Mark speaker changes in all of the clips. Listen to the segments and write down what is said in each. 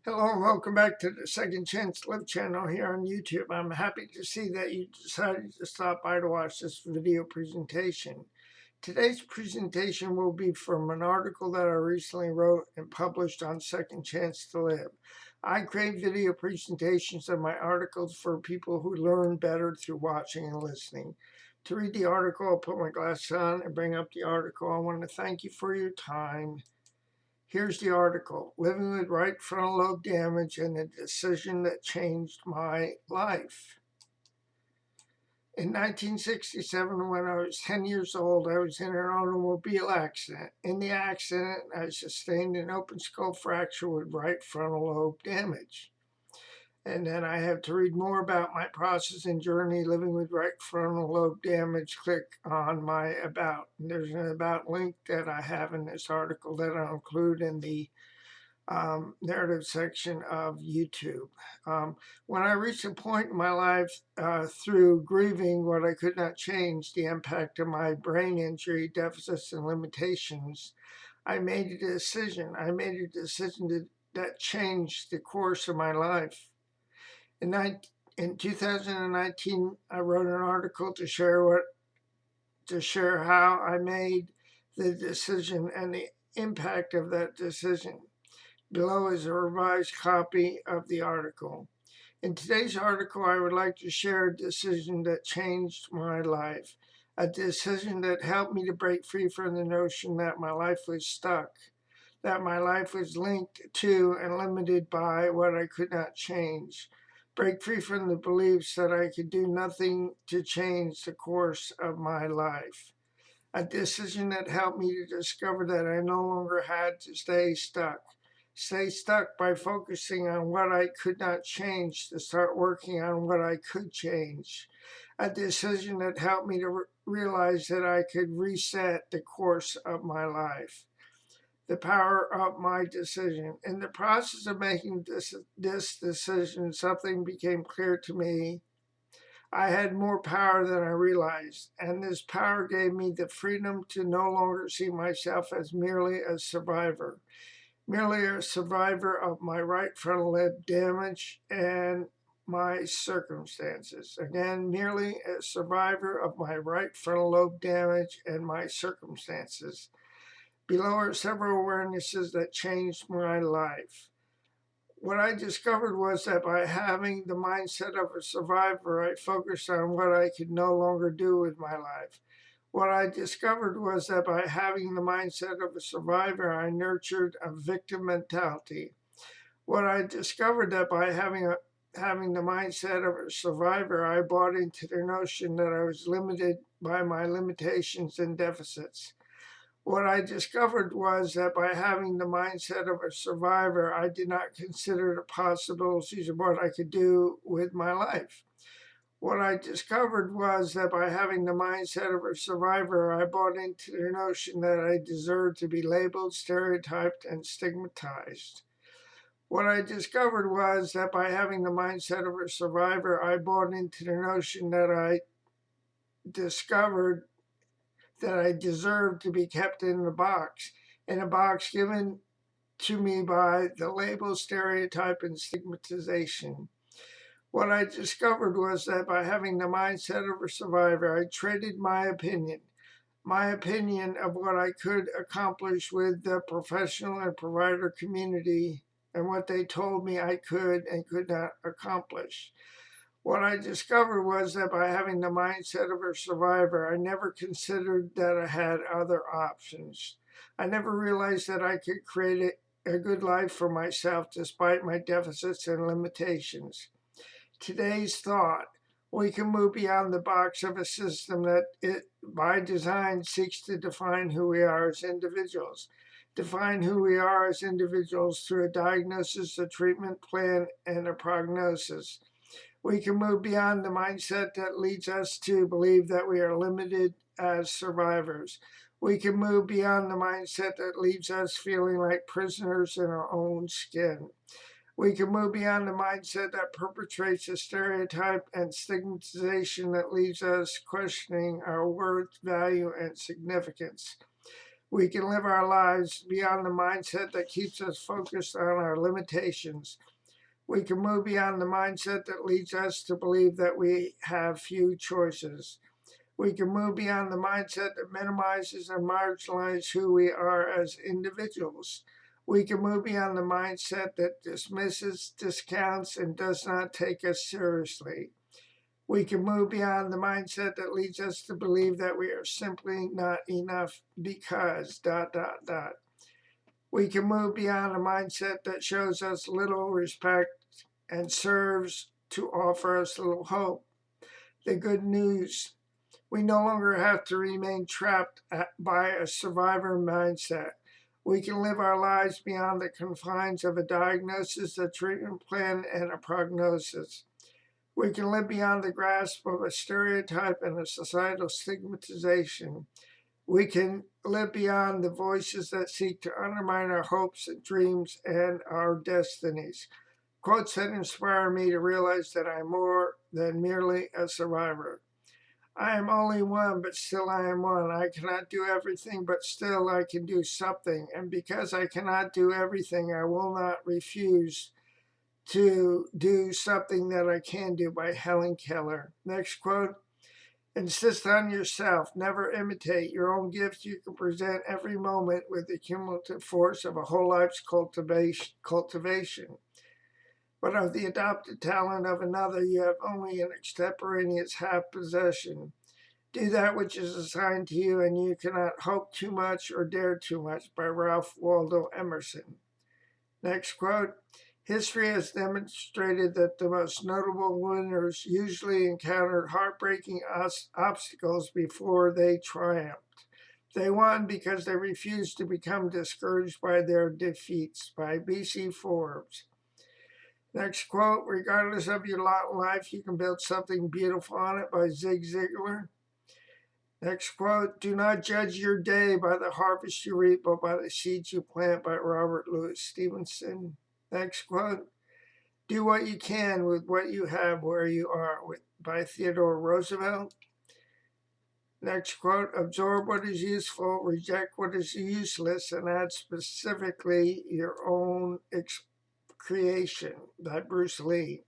Speaker 1: Hello and welcome back to the Second Chance to Live channel here on YouTube. I'm happy to see that you decided to stop by to watch this video presentation. Today's presentation will be from an article that I recently wrote and published on Second Chance to Live. I create video presentations of my articles for people who learn better through watching and listening. To read the article, I'll put my glasses on and bring up the article. I want to thank you for your time. Here's the article, Living with Right Frontal Lobe Damage and the Decision That Changed My Life. In 1967, when I was 10 years old, I was in an automobile accident. In the accident, I sustained an open skull fracture with right frontal lobe damage. And then I have to read more about my process and journey living with right frontal lobe damage. Click on my About. And there's an About link that I have in this article that I'll include in the narrative section of YouTube. When I reached a point in my life through grieving what I could not change, the impact of my brain injury, deficits, and limitations, I made a decision. I made a decision that changed the course of my life. In 2019, I wrote an article to share how I made the decision and the impact of that decision. Below is a revised copy of the article. In today's article, I would like to share a decision that changed my life, a decision that helped me to break free from the notion that my life was stuck, that my life was linked to and limited by what I could not change. Break free from the beliefs that I could do nothing to change the course of my life. A decision that helped me to discover that I no longer had to stay stuck. Stay stuck by focusing on what I could not change to start working on what I could change. A decision that helped me to realize that I could reset the course of my life. The power of my decision. In the process of making this decision, something became clear to me. I had more power than I realized, and this power gave me the freedom to no longer see myself as merely a survivor of my right frontal lobe damage and my circumstances. Again, merely a survivor of my right frontal lobe damage and my circumstances. Below are several awarenesses that changed my life. What I discovered was that by having the mindset of a survivor, I focused on what I could no longer do with my life. What I discovered was that by having the mindset of a survivor, I nurtured a victim mentality. What I discovered that by having the mindset of a survivor, I bought into the notion that I was limited by my limitations and deficits. What I discovered was that by having the mindset of a survivor, I did not consider the possibilities of what I could do with my life. What I discovered was that by having the mindset of a survivor, I bought into the notion that I deserved to be labeled, stereotyped, and stigmatized. What I discovered was that by having the mindset of a survivor, I bought into the notion that I discovered that I deserved to be kept in a box given to me by the label, stereotype, and stigmatization. What I discovered was that by having the mindset of a survivor, I traded my opinion of what I could accomplish with the professional and provider community and what they told me I could and could not accomplish. What I discovered was that by having the mindset of a survivor, I never considered that I had other options. I never realized that I could create a good life for myself despite my deficits and limitations. Today's thought, we can move beyond the box of a system that by design seeks to define who we are as individuals. Define who we are as individuals through a diagnosis, a treatment plan, and a prognosis. We can move beyond the mindset that leads us to believe that we are limited as survivors. We can move beyond the mindset that leaves us feeling like prisoners in our own skin. We can move beyond the mindset that perpetrates a stereotype and stigmatization that leaves us questioning our worth, value, and significance. We can live our lives beyond the mindset that keeps us focused on our limitations. We can move beyond the mindset that leads us to believe that we have few choices. We can move beyond the mindset that minimizes and marginalizes who we are as individuals. We can move beyond the mindset that dismisses, discounts, and does not take us seriously. We can move beyond the mindset that leads us to believe that we are simply not enough because ... We can move beyond a mindset that shows us little respect and serves to offer us little hope. The good news: we no longer have to remain trapped by a survivor mindset. We can live our lives beyond the confines of a diagnosis, a treatment plan, and a prognosis. We can live beyond the grasp of a stereotype and a societal stigmatization. We can live beyond the voices that seek to undermine our hopes and dreams and our destinies. Quotes that inspire me to realize that I am more than merely a survivor. I am only one, but still I am one. I cannot do everything, but still I can do something. And because I cannot do everything, I will not refuse to do something that I can do, by Helen Keller. Next quote: insist on yourself, never imitate. Your own gifts you can present every moment with the cumulative force of a whole life's cultivation. But of the adopted talent of another, you have only an extemporaneous half possession. Do that which is assigned to you, and you cannot hope too much or dare too much, by Ralph Waldo Emerson. Next quote: history has demonstrated that the most notable winners usually encountered heartbreaking obstacles before they triumphed. They won because they refused to become discouraged by their defeats, by B.C. Forbes. Next quote: regardless of your lot in life, you can build something beautiful on it, by Zig Ziglar. Next quote: do not judge your day by the harvest you reap, but by the seeds you plant, by Robert Louis Stevenson. Next quote: do what you can with what you have where you are, by Theodore Roosevelt. Next quote: absorb what is useful, reject what is useless, and add specifically your own creation, by Bruce Lee.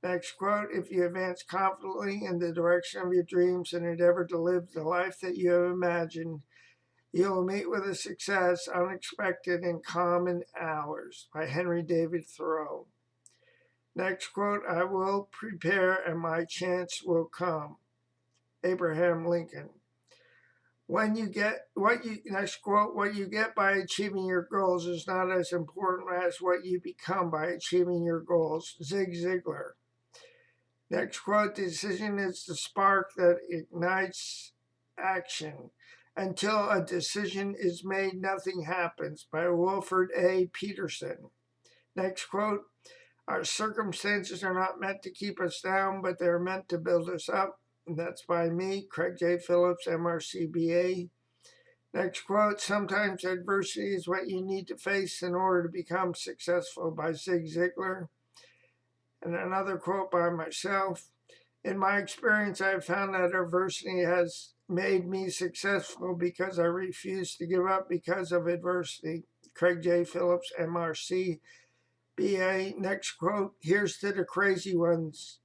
Speaker 1: Next quote: if you advance confidently in the direction of your dreams and endeavor to live the life that you have imagined, you will meet with a success unexpected in common hours, by Henry David Thoreau. Next quote: I will prepare and my chance will come, Abraham Lincoln. Next quote: what you get by achieving your goals is not as important as what you become by achieving your goals, Zig Ziglar. Next quote: the decision is the spark that ignites action. Until a decision is made, nothing happens, by Wilford A. Peterson. Next quote: our circumstances are not meant to keep us down, but they're meant to build us up. And that's by me, Craig J. Phillips, MRCBA. Next quote: sometimes adversity is what you need to face in order to become successful, by Zig Ziglar. And another quote by myself: in my experience, I have found that adversity has made me successful because I refuse to give up because of adversity, Craig J. Phillips, MRC, BA. Next quote: here's to the crazy ones,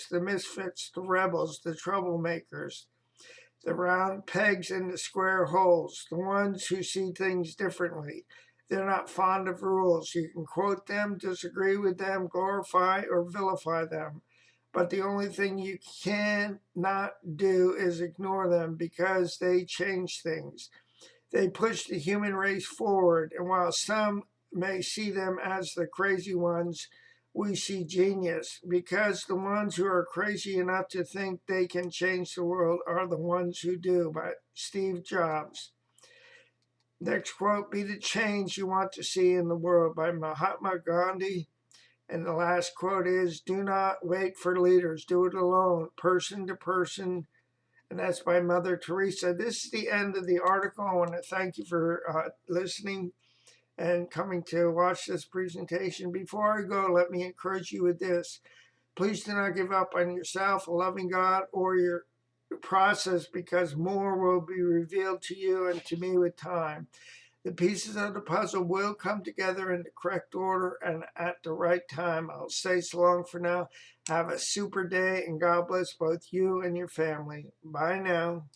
Speaker 1: the misfits, the rebels, the troublemakers, the round pegs in the square holes, the ones who see things differently. They're not fond of rules. You can quote them, disagree with them, glorify or vilify them. But the only thing you cannot do is ignore them, because they change things. They push the human race forward. And while some may see them as the crazy ones, we see genius, because the ones who are crazy enough to think they can change the world are the ones who do, by Steve Jobs. Next quote: be the change you want to see in the world, by Mahatma Gandhi. And the last quote is: do not wait for leaders, do it alone, person to person. And that's by Mother Teresa. This is the end of the article. I want to thank you for listening and coming to watch this presentation. Before I go, let me encourage you with this. Please do not give up on yourself, a loving God, or your process because more will be revealed to you and to me with time. The pieces of the puzzle will come together in the correct order and at the right time. I'll say so long for now. Have a super day and God bless both you and your family. Bye now.